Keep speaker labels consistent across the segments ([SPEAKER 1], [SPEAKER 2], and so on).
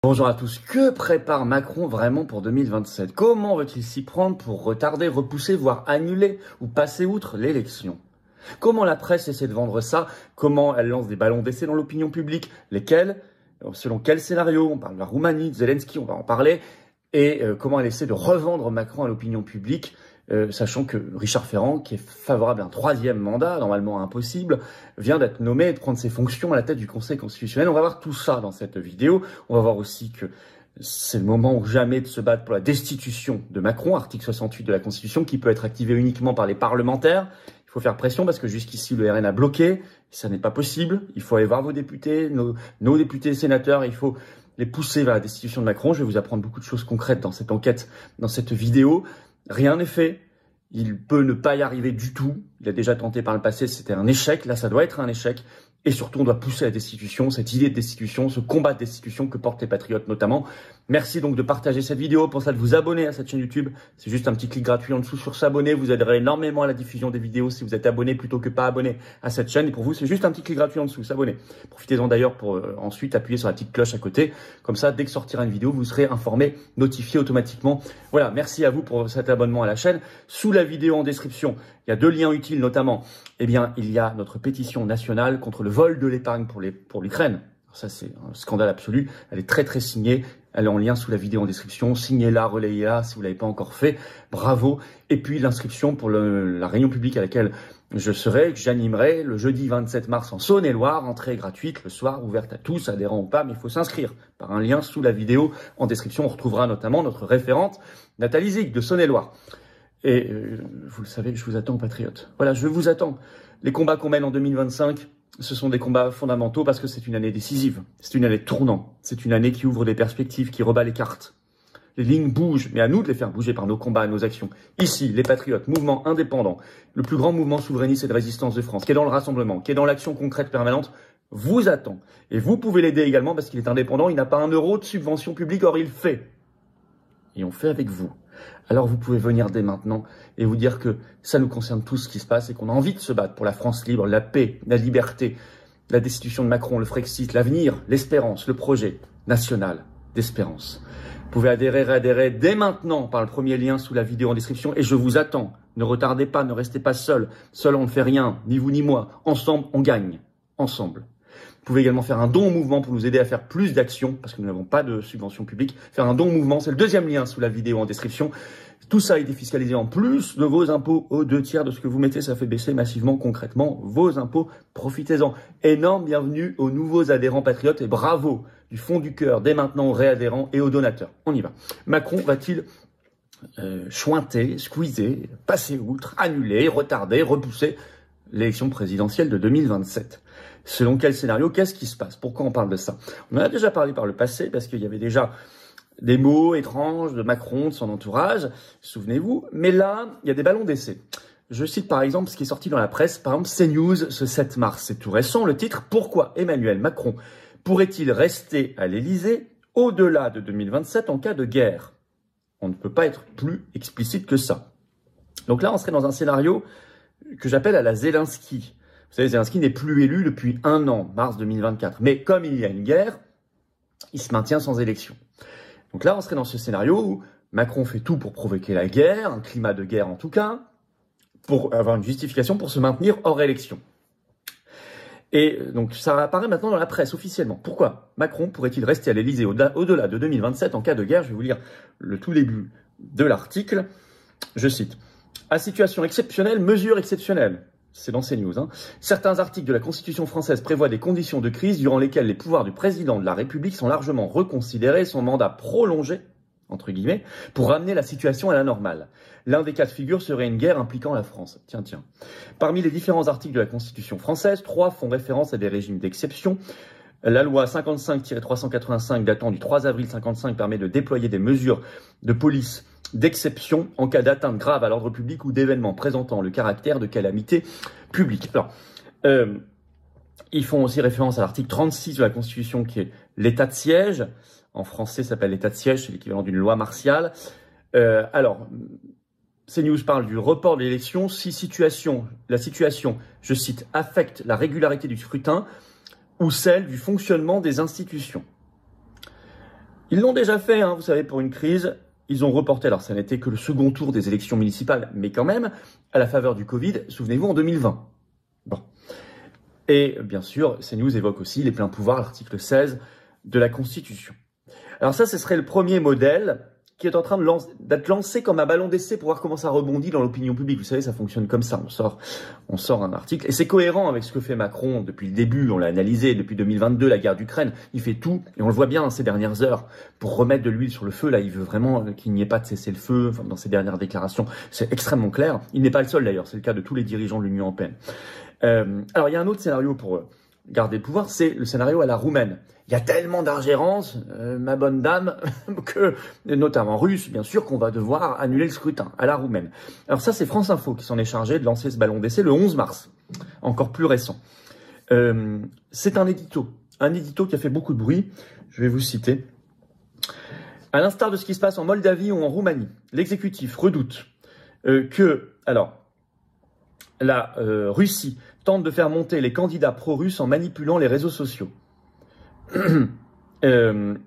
[SPEAKER 1] Bonjour à tous. Que prépare Macron vraiment pour 2027? Comment veut-il s'y prendre pour retarder, repousser, voire annuler ou passer outre l'élection? Comment la presse essaie de vendre ça? Comment elle lance des ballons d'essai dans l'opinion publique? Lesquels? Selon quel scénario? On parle de la Roumanie, de Zelensky, on va en parler. Et comment elle essaie de revendre Macron à l'opinion publique, sachant que Richard Ferrand, qui est favorable à un troisième mandat, normalement impossible, vient d'être nommé et de prendre ses fonctions à la tête du Conseil constitutionnel. On va voir tout ça dans cette vidéo. On va voir aussi que c'est le moment ou jamais de se battre pour la destitution de Macron, article 68 de la Constitution, qui peut être activé uniquement par les parlementaires. Il faut faire pression parce que jusqu'ici, le RN a bloqué. Ça n'est pas possible. Il faut aller voir vos députés, nos députés et sénateurs. Il faut les pousser vers la destitution de Macron. Je vais vous apprendre beaucoup de choses concrètes dans cette enquête, dans cette vidéo. Rien n'est fait. Il peut ne pas y arriver du tout. Il a déjà tenté par le passé, c'était un échec. Là, ça doit être un échec. Et surtout, on doit pousser la destitution, cette idée de destitution, ce combat de destitution que portent les patriotes notamment. Merci donc de partager cette vidéo. Pensez à vous abonner à cette chaîne YouTube. C'est juste un petit clic gratuit en dessous sur s'abonner. Vous aiderez énormément à la diffusion des vidéos si vous êtes abonné plutôt que pas abonné à cette chaîne. Et pour vous, c'est juste un petit clic gratuit en dessous, s'abonner. Profitez-en d'ailleurs pour ensuite appuyer sur la petite cloche à côté. Comme ça, dès que sortira une vidéo, vous serez informé, notifié automatiquement. Voilà, merci à vous pour cet abonnement à la chaîne. Sous la vidéo en description, il y a deux liens utiles notamment. Eh bien, il y a notre pétition nationale contre le vol de l'épargne pour l'Ukraine. Ça, c'est un scandale absolu. Elle est très signée. Elle est en lien sous la vidéo en description. Signez-la, relayez-la si vous l'avez pas encore fait. Bravo. Et puis l'inscription pour la réunion publique à laquelle je serai, que j'animerai le jeudi 27 mars en Saône-et-Loire. Entrée gratuite le soir, ouverte à tous, adhérents ou pas, mais il faut s'inscrire par un lien sous la vidéo en description. On retrouvera notamment notre référente Nathalie Zig de Saône-et-Loire. Et vous le savez, je vous attends, patriotes. Voilà, je vous attends. Les combats qu'on mène en 2025, ce sont des combats fondamentaux parce que c'est une année décisive. C'est une année tournant. C'est une année qui ouvre des perspectives, qui rebat les cartes. Les lignes bougent, mais à nous de les faire bouger par nos combats et nos actions. Ici, les patriotes, mouvement indépendant, le plus grand mouvement souverainiste et de résistance de France, qui est dans le rassemblement, qui est dans l'action concrète permanente, vous attend. Et vous pouvez l'aider également parce qu'il est indépendant, il n'a pas un euro de subvention publique, or il fait. Et on fait avec vous. Alors vous pouvez venir dès maintenant et vous dire que ça nous concerne tous ce qui se passe et qu'on a envie de se battre pour la France libre, la paix, la liberté, la destitution de Macron, le Frexit, l'avenir, l'espérance, le projet national d'espérance. Vous pouvez adhérer dès maintenant par le premier lien sous la vidéo en description et je vous attends. Ne retardez pas, ne restez pas seul. Seul on ne fait rien, ni vous ni moi. Ensemble on gagne. Ensemble. Vous pouvez également faire un don au mouvement pour nous aider à faire plus d'actions, parce que nous n'avons pas de subvention publique. Faire un don au mouvement, c'est le deuxième lien sous la vidéo en description. Tout ça est défiscalisé en plus de vos impôts aux 2/3 de ce que vous mettez. Ça fait baisser massivement, concrètement, vos impôts. Profitez-en. Énorme bienvenue aux nouveaux adhérents patriotes et bravo du fond du cœur dès maintenant aux réadhérents et aux donateurs. On y va. Macron va-t-il chointer, squeezer, passer outre, annuler, retarder, repousser l'élection présidentielle de 2027? Selon quel scénario? Qu'est-ce qui se passe? Pourquoi on parle de ça? On en a déjà parlé par le passé parce qu'il y avait déjà des mots étranges de Macron, de son entourage, souvenez-vous. Mais là, il y a des ballons d'essai. Je cite par exemple ce qui est sorti dans la presse, par exemple CNews ce 7 mars. C'est tout récent, le titre « Pourquoi Emmanuel Macron pourrait-il rester à l'Élysée au-delà de 2027 en cas de guerre ?» On ne peut pas être plus explicite que ça. Donc là, on serait dans un scénario que j'appelle à la Zelensky. Vous savez, Zelensky n'est plus élu depuis 1 an, mars 2024. Mais comme il y a une guerre, il se maintient sans élection. Donc là, on serait dans ce scénario où Macron fait tout pour provoquer la guerre, un climat de guerre en tout cas, pour avoir une justification pour se maintenir hors élection. Et donc ça apparaît maintenant dans la presse officiellement. Pourquoi Macron pourrait-il rester à l'Élysée au-delà de 2027 en cas de guerre? Je vais vous lire le tout début de l'article. Je cite. « À situation exceptionnelle, mesure exceptionnelle. » C'est dans CNews. Certains articles de la Constitution française prévoient des conditions de crise durant lesquelles les pouvoirs du président de la République sont largement reconsidérés et son mandat prolongé, entre guillemets, pour ramener la situation à la normale. L'un des cas de figure serait une guerre impliquant la France. Tiens. Parmi les différents articles de la Constitution française, 3 font référence à des régimes d'exception. La loi 55-385 datant du 3 avril 55 permet de déployer des mesures de police d'exception en cas d'atteinte grave à l'ordre public ou d'événements présentant le caractère de calamité publique. Alors, ils font aussi référence à l'article 36 de la Constitution qui est l'état de siège. En français, ça s'appelle l'état de siège, c'est l'équivalent d'une loi martiale. Alors, CNews parle du report de l'élection si la situation, je cite, affecte la régularité du scrutin ou celle du fonctionnement des institutions. Ils l'ont déjà fait, hein, vous savez, pour une crise. Ils ont reporté, alors ça n'était que le second tour des élections municipales, mais quand même, à la faveur du Covid, souvenez-vous, en 2020. Bon. Et bien sûr, CNews évoque aussi les pleins pouvoirs, l'article 16 de la Constitution. Alors ça, ce serait le premier modèle qui est en train d'être lancé comme un ballon d'essai pour voir comment ça rebondit dans l'opinion publique. Vous savez, ça fonctionne comme ça. On sort un article et c'est cohérent avec ce que fait Macron depuis le début. On l'a analysé depuis 2022, la guerre d'Ukraine. Il fait tout et on le voit bien ces dernières heures pour remettre de l'huile sur le feu. Là, il veut vraiment qu'il n'y ait pas de cessez-le-feu. Enfin, dans ses dernières déclarations, c'est extrêmement clair. Il n'est pas le seul d'ailleurs. C'est le cas de tous les dirigeants de l'Union européenne. Alors, il y a un autre scénario pour garder le pouvoir, c'est le scénario à la roumaine. Il y a tellement d'ingérence, ma bonne dame, que, notamment russe, bien sûr, qu'on va devoir annuler le scrutin à la roumaine. Alors ça, c'est France Info qui s'en est chargé de lancer ce ballon d'essai le 11 mars, encore plus récent. C'est un édito qui a fait beaucoup de bruit. Je vais vous citer. À l'instar de ce qui se passe en Moldavie ou en Roumanie, l'exécutif redoute que, la Russie tente de faire monter les candidats pro-russes en manipulant les réseaux sociaux. Le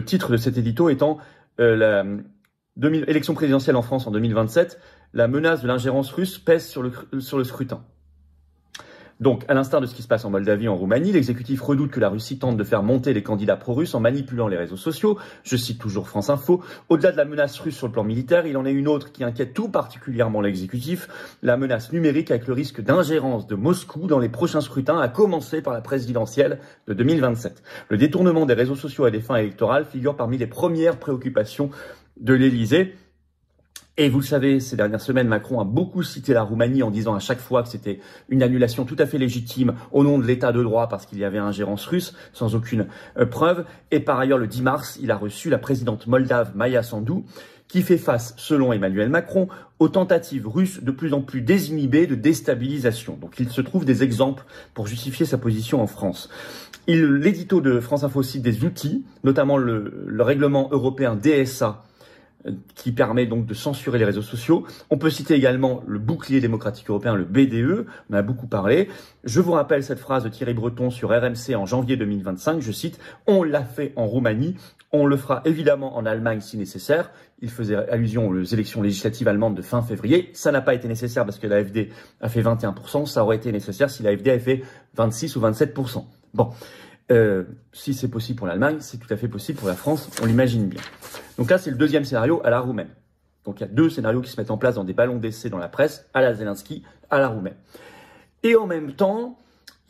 [SPEAKER 1] titre de cet édito étant élection présidentielle en France en 2027, la menace de l'ingérence russe pèse sur le scrutin. Donc, à l'instar de ce qui se passe en Moldavie et en Roumanie, l'exécutif redoute que la Russie tente de faire monter les candidats pro-russes en manipulant les réseaux sociaux. Je cite toujours France Info. Au-delà de la menace russe sur le plan militaire, il en est une autre qui inquiète tout particulièrement l'exécutif, la menace numérique avec le risque d'ingérence de Moscou dans les prochains scrutins, à commencer par la présidentielle de 2027. Le détournement des réseaux sociaux à des fins électorales figure parmi les premières préoccupations de l'Élysée. Et vous le savez, ces dernières semaines, Macron a beaucoup cité la Roumanie en disant à chaque fois que c'était une annulation tout à fait légitime au nom de l'état de droit parce qu'il y avait ingérence russe sans aucune preuve. Et par ailleurs, le 10 mars, il a reçu la présidente moldave Maia Sandu qui fait face, selon Emmanuel Macron, aux tentatives russes de plus en plus désinhibées de déstabilisation. Donc il se trouve des exemples pour justifier sa position en France. L'édito de France Info cite des outils, notamment le règlement européen DSA, qui permet donc de censurer les réseaux sociaux. On peut citer également le bouclier démocratique européen, le BDE, on en a beaucoup parlé. Je vous rappelle cette phrase de Thierry Breton sur RMC en janvier 2025, je cite « On l'a fait en Roumanie, on le fera évidemment en Allemagne si nécessaire ». Il faisait allusion aux élections législatives allemandes de fin février. Ça n'a pas été nécessaire parce que l'AfD a fait 21%, ça aurait été nécessaire si l'AfD avait fait 26 ou 27%. Bon. Si c'est possible pour l'Allemagne, c'est tout à fait possible pour la France, on l'imagine bien. Donc là, c'est le deuxième scénario à la roumaine. Donc il y a deux scénarios qui se mettent en place dans des ballons d'essai dans la presse, à la Zelensky, à la roumaine. Et en même temps,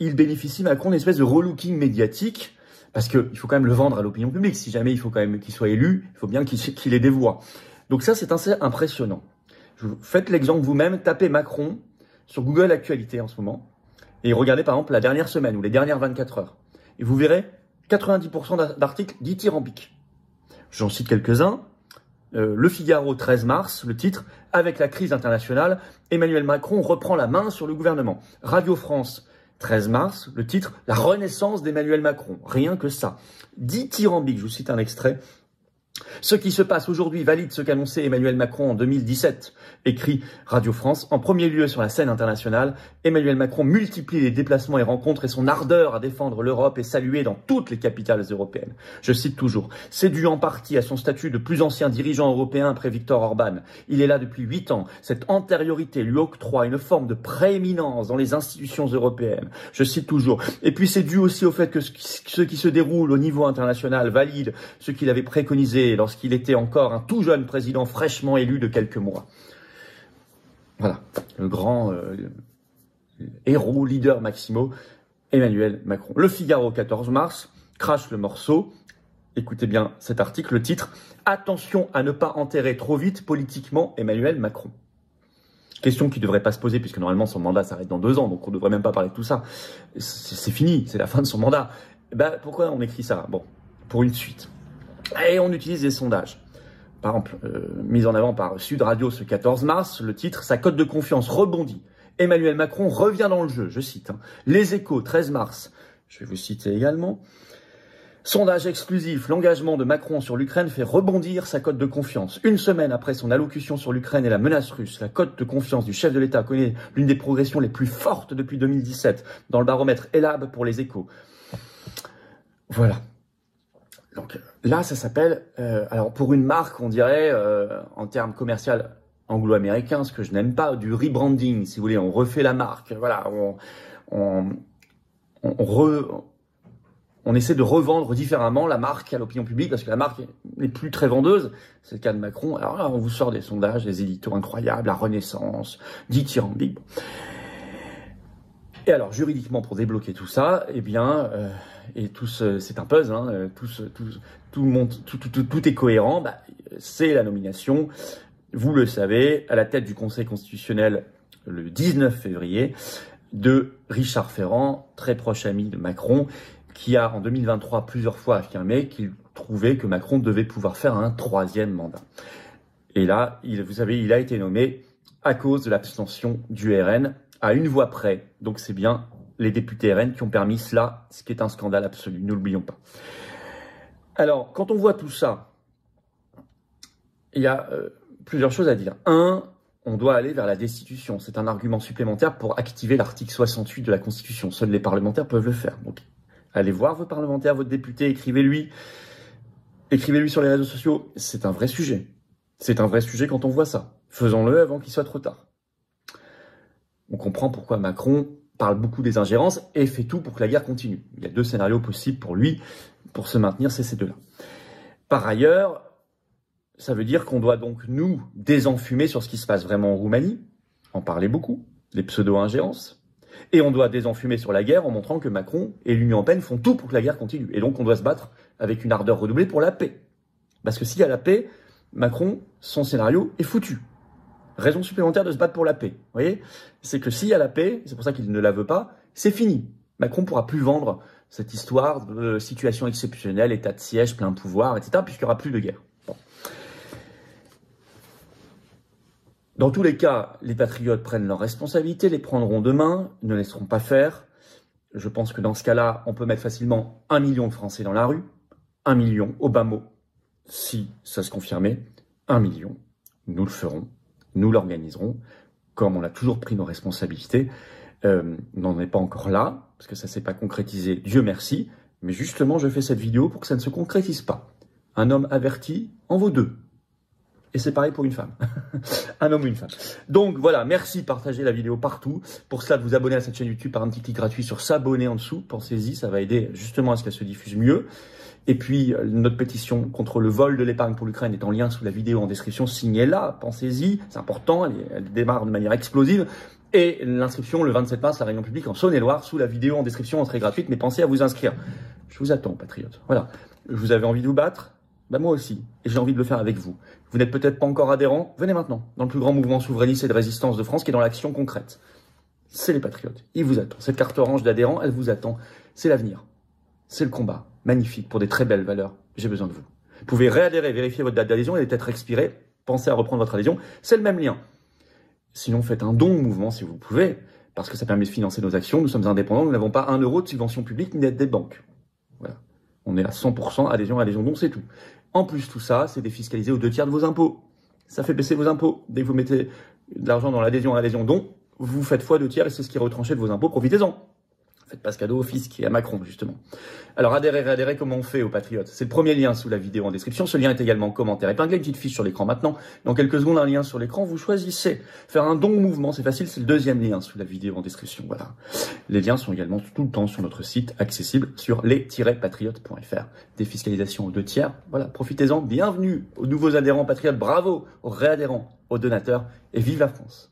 [SPEAKER 1] il bénéficie, Macron, d'une espèce de relooking médiatique, parce qu'il faut quand même le vendre à l'opinion publique. Si jamais il faut quand même qu'il soit élu, il faut bien qu'il ait des voix. Donc ça, c'est assez impressionnant. Faites l'exemple vous-même, tapez Macron sur Google Actualité en ce moment, et regardez par exemple la dernière semaine ou les dernières 24 heures. Et vous verrez 90% d'articles dithyrambiques. J'en cite quelques-uns. Le Figaro, 13 mars, le titre « Avec la crise internationale, Emmanuel Macron reprend la main sur le gouvernement ». Radio France, 13 mars, le titre « La renaissance d'Emmanuel Macron ». Rien que ça. Dithyrambique, je vous cite un extrait. Ce qui se passe aujourd'hui valide ce qu'annonçait Emmanuel Macron en 2017, écrit Radio France. En premier lieu sur la scène internationale, Emmanuel Macron multiplie les déplacements et rencontres et son ardeur à défendre l'Europe est saluée dans toutes les capitales européennes. Je cite toujours, c'est dû en partie à son statut de plus ancien dirigeant européen après Viktor Orban. Il est là depuis 8 ans. Cette antériorité lui octroie une forme de prééminence dans les institutions européennes. Je cite toujours. Et puis c'est dû aussi au fait que ce qui se déroule au niveau international valide ce qu'il avait préconisé lorsqu'il était encore un tout jeune président fraîchement élu de quelques mois. Voilà, le grand héros, leader Maximo, Emmanuel Macron. Le Figaro, 14 mars, crache le morceau. Écoutez bien cet article, le titre « Attention à ne pas enterrer trop vite politiquement Emmanuel Macron ». Question qui ne devrait pas se poser puisque normalement son mandat s'arrête dans 2 ans, donc on ne devrait même pas parler de tout ça. C'est fini, c'est la fin de son mandat. Pourquoi on écrit ça? Bon, pour une suite. Et on utilise des sondages. Par exemple, mise en avant par Sud Radio ce 14 mars, le titre « Sa cote de confiance rebondit. Emmanuel Macron revient dans le jeu », je cite. Les Échos, 13 mars, je vais vous citer également. Sondage exclusif, l'engagement de Macron sur l'Ukraine fait rebondir sa cote de confiance. Une semaine après son allocution sur l'Ukraine et la menace russe, la cote de confiance du chef de l'État connaît l'une des progressions les plus fortes depuis 2017 dans le baromètre Elab pour les Échos. Voilà. Donc là, ça s'appelle, alors pour une marque, on dirait, en termes commerciaux anglo-américains, ce que je n'aime pas, du rebranding, si vous voulez, on refait la marque, voilà, on essaie de revendre différemment la marque à l'opinion publique, parce que la marque n'est plus très vendeuse, c'est le cas de Macron. Alors là, on vous sort des sondages, des éditos incroyables, la Renaissance, dithyrambique. Et alors, juridiquement, pour débloquer tout ça, eh bien, et c'est un puzzle, hein, tout est cohérent, bah, c'est la nomination, vous le savez, à la tête du Conseil constitutionnel le 19 février, de Richard Ferrand, très proche ami de Macron, qui a en 2023 plusieurs fois affirmé qu'il trouvait que Macron devait pouvoir faire un 3e mandat. Et là, vous savez, il a été nommé à cause de l'abstention du RN, à une voix près. Donc c'est bien les députés RN qui ont permis cela, ce qui est un scandale absolu, ne l'oublions pas. Alors, quand on voit tout ça, il y a plusieurs choses à dire. Un, on doit aller vers la destitution. C'est un argument supplémentaire pour activer l'article 68 de la Constitution. Seuls les parlementaires peuvent le faire. Donc, allez voir vos parlementaires, votre député, écrivez-lui sur les réseaux sociaux. C'est un vrai sujet. C'est un vrai sujet quand on voit ça. Faisons-le avant qu'il soit trop tard. On comprend pourquoi Macron parle beaucoup des ingérences et fait tout pour que la guerre continue. Il y a 2 scénarios possibles pour lui, pour se maintenir, c'est ces 2-là. Par ailleurs, ça veut dire qu'on doit donc nous désenfumer sur ce qui se passe vraiment en Roumanie, en parler beaucoup, les pseudo-ingérences, et on doit désenfumer sur la guerre en montrant que Macron et l'Union européenne font tout pour que la guerre continue. Et donc on doit se battre avec une ardeur redoublée pour la paix. Parce que s'il y a la paix, Macron, son scénario est foutu. Raison supplémentaire de se battre pour la paix. Vous voyez, c'est que s'il y a la paix, c'est pour ça qu'il ne la veut pas, c'est fini. Macron pourra plus vendre cette histoire de situation exceptionnelle, état de siège, plein pouvoir, etc., puisqu'il n'y aura plus de guerre. Bon. Dans tous les cas, les patriotes prennent leurs responsabilités, les prendront demain, ne laisseront pas faire. Je pense que dans ce cas-là, on peut mettre facilement 1 million de Français dans la rue. 1 million, au bas mot, si ça se confirmait. 1 million, nous le ferons. Nous l'organiserons, comme on a toujours pris nos responsabilités. On n'en est pas encore là, parce que ça ne s'est pas concrétisé, Dieu merci. Mais justement, je fais cette vidéo pour que ça ne se concrétise pas. Un homme averti en vaut 2. Et c'est pareil pour une femme. Un homme ou une femme. Donc voilà, merci, partagez la vidéo partout. Pour cela, de vous abonner à cette chaîne YouTube par un petit clic gratuit sur s'abonner en dessous. Pensez-y, ça va aider justement à ce qu'elle se diffuse mieux. Et puis, notre pétition contre le vol de l'épargne pour l'Ukraine est en lien sous la vidéo en description. Signez-la, pensez-y, c'est important, elle démarre de manière explosive. Et l'inscription le 27 mars à la réunion publique en Saône-et-Loire sous la vidéo en description, entrée gratuite. Mais pensez à vous inscrire. Je vous attends, patriotes. Voilà. Vous avez envie de vous battre? Bah moi aussi. Et j'ai envie de le faire avec vous. Vous n'êtes peut-être pas encore adhérent? Venez maintenant dans le plus grand mouvement souverainiste et de résistance de France qui est dans l'action concrète. C'est les patriotes. Ils vous attendent. Cette carte orange d'adhérent, elle vous attend. C'est l'avenir. C'est le combat. Magnifique, pour des très belles valeurs. J'ai besoin de vous. Vous pouvez réadhérer, vérifier votre date d'adhésion, elle est peut-être expirée. Pensez à reprendre votre adhésion. C'est le même lien. Sinon, faites un don au mouvement si vous pouvez, parce que ça permet de financer nos actions. Nous sommes indépendants, nous n'avons pas 1 euro de subvention publique ni d'aide des banques. Voilà. On est à 100% adhésion, don, c'est tout. En plus, tout ça, c'est défiscalisé aux 2 tiers de vos impôts. Ça fait baisser vos impôts. Dès que vous mettez de l'argent dans l'adhésion, don, vous faites x 2 tiers et c'est ce qui est retranché de vos impôts. Profitez-en. Faites pas ce cadeau au fisc et à Macron, justement. Alors, adhérez, comment on fait aux patriotes? C'est le premier lien sous la vidéo en description. Ce lien est également en commentaire épinglé, une petite fiche sur l'écran maintenant. Dans quelques secondes, un lien sur l'écran. Vous choisissez. Faire un don au mouvement, c'est facile. C'est le 2e lien sous la vidéo en description. Voilà. Les liens sont également tout le temps sur notre site, accessible sur les-patriotes.fr. Défiscalisation aux 2 tiers. Voilà. Profitez-en. Bienvenue aux nouveaux adhérents patriotes. Bravo aux réadhérents, aux donateurs. Et vive la France!